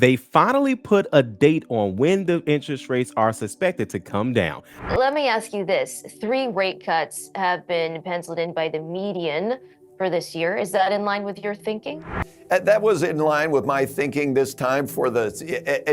They finally put a date on when the interest rates are suspected to come down. Let me ask you this. Three rate cuts have been penciled in by the median for this year. Is that in line with your thinking? That was in line with my thinking this time for as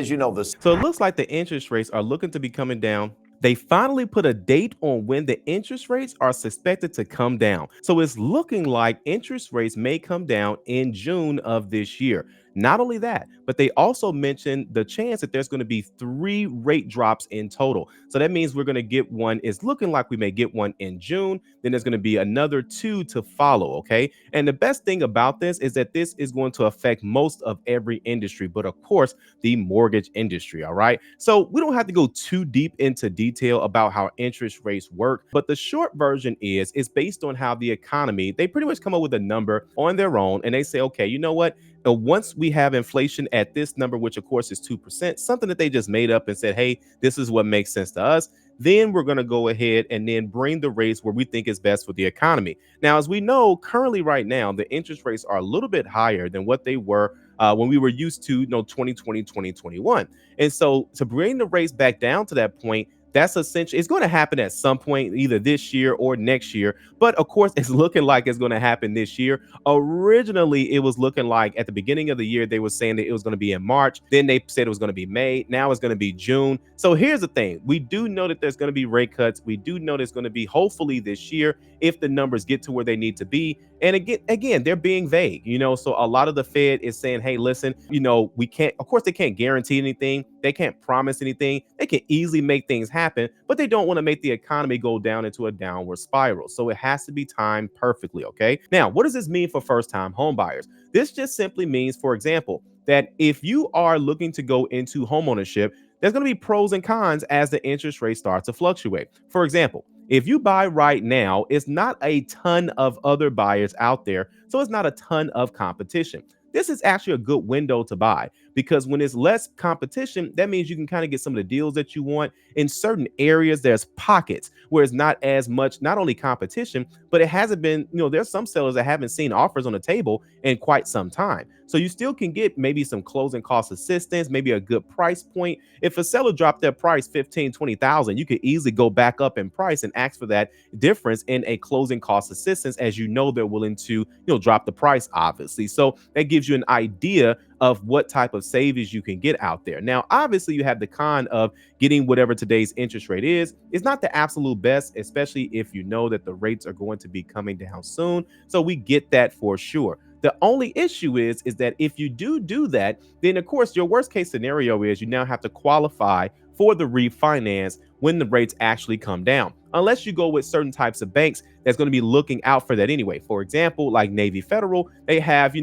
you know, this. So it looks like the interest rates are looking to be coming down. They finally put a date on when the interest rates are suspected to come down. So it's looking like interest rates may come down in June of this year. Not only that, but they also mentioned the chance that there's going to be three rate drops in total. So that means we're going to get one. It's looking like we may get one in June. Then there's going to be another two to follow. Okay. And the best thing about this is that this is going to affect most of every industry, but of course, the mortgage industry. All right. So we don't have to go too deep into detail about how interest rates work, but the short version is it's based on how the economy, they pretty much come up with a number on their own and they say, okay, you know what? Once we have inflation at this number, which of course is 2%, something that they just made up and said, hey, this is what makes sense to us. Then we're going to go ahead and then bring the rates where we think is best for the economy. Now, as we know, currently right now, the interest rates are a little bit higher than what they were when we were used to, 2020, 2021. And so to bring the rates back down to that point, that's essentially, it's going to happen at some point, either this year or next year. But of course, it's looking like it's going to happen this year. Originally, it was looking like at the beginning of the year, they were saying that it was going to be in March. Then they said it was going to be May. Now it's going to be June. So here's the thing. We do know that there's going to be rate cuts. We do know there's going to be hopefully this year if the numbers get to where they need to be. And again, they're being vague, so a lot of the Fed is saying, hey, listen, we can't, of course, they can't guarantee anything. They can't promise anything. They can easily make things happen, but they don't want to make the economy go down into a downward spiral. So it has to be timed perfectly. Okay. Now, what does this mean for first time home buyers? This just simply means, for example, that if you are looking to go into homeownership, there's going to be pros and cons as the interest rate starts to fluctuate. For example, if you buy right now, it's not a ton of other buyers out there, so it's not a ton of competition. This is actually a good window to buy because when it's less competition, that means you can kind of get some of the deals that you want. In certain areas, there's pockets where it's not as much, not only competition, but it hasn't been, there's some sellers that haven't seen offers on the table in quite some time. So you still can get maybe some closing cost assistance, maybe a good price point. If a seller dropped their price 15, 20,000, you could easily go back up in price and ask for that difference in a closing cost assistance, as they're willing to, drop the price, obviously. So that gives you an idea of what type of savings you can get out there. Now, obviously, you have the con of getting whatever today's interest rate is. It's not the absolute best, especially if you know that the rates are going to be coming down soon. So we get that for sure. The only issue is that if you do that, then of course your worst case scenario is you now have to qualify for the refinance when the rates actually come down, unless you go with certain types of banks that's going to be looking out for that anyway. For example, like Navy Federal, they have, the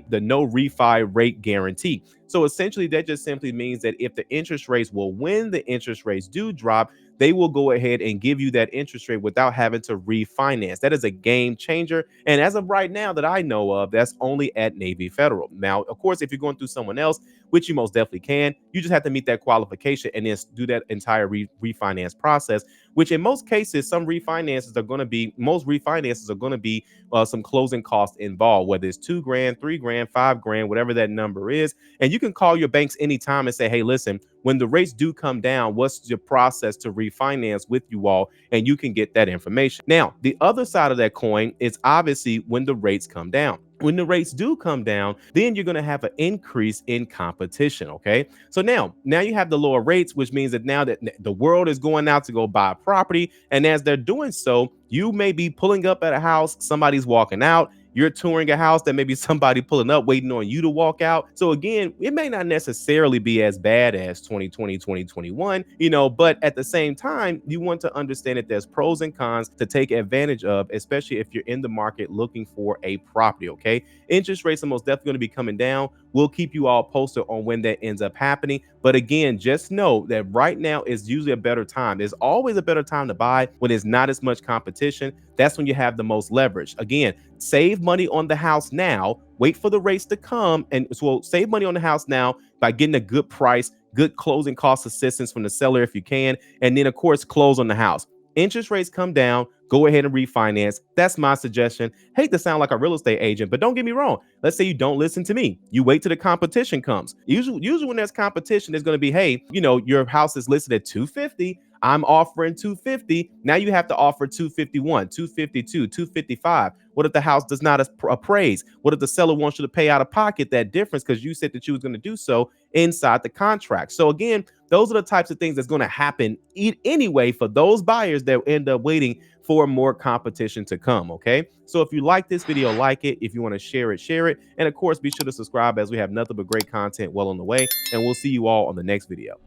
no refi rate guarantee. So essentially that just simply means that if the interest rates, when the interest rates do drop, they will go ahead and give you that interest rate without having to refinance. That is a game changer. And as of right now that I know of, that's only at Navy Federal. Now, of course, if you're going through someone else, which you most definitely can, you just have to meet that qualification and then do that entire refinance process, which in most cases, most refinances are going to be some closing costs involved, whether it's $2,000, $3,000, $5,000, whatever that number is. And you can call your banks anytime and say, hey, listen, when the rates do come down, what's your process to refinance with you all? And you can get that information. Now, the other side of that coin is obviously when the rates come down. When the rates do come down, then you're going to have an increase in competition. Okay. So now you have the lower rates, which means that now that the world is going out to go buy property. And as they're doing so, you may be pulling up at a house, somebody's walking out. You're touring a house that may be somebody pulling up, waiting on you to walk out. So again, it may not necessarily be as bad as 2020, 2021, but at the same time, you want to understand that there's pros and cons to take advantage of, especially if you're in the market looking for a property. Okay. Interest rates are most definitely going to be coming down. We'll keep you all posted on when that ends up happening. But again, just know that right now is usually a better time. There's always a better time to buy when there's not as much competition. That's when you have the most leverage. Again, save money on the house now, wait for the rates to come. And so save money on the house now by getting a good price, good closing cost assistance from the seller if you can. And then, of course, close on the house. interest rates come down, go ahead and refinance. That's my suggestion. Hate to sound like a real estate agent, but don't get me wrong. Let's say you don't listen to me. You wait till the competition comes. Usually when there's competition, there's going to be, hey, your house is listed at 250. I'm offering 250. Now you have to offer 251, 252, 255. What if the house does not appraise? What if the seller wants you to pay out of pocket that difference because you said that you was going to do so inside the contract? So again, those are the types of things that's going to happen anyway for those buyers that end up waiting for more competition to come. Okay. So if you like this video, like it. If you want to share it, share it. And of course, be sure to subscribe as we have nothing but great content well on the way. And we'll see you all on the next video.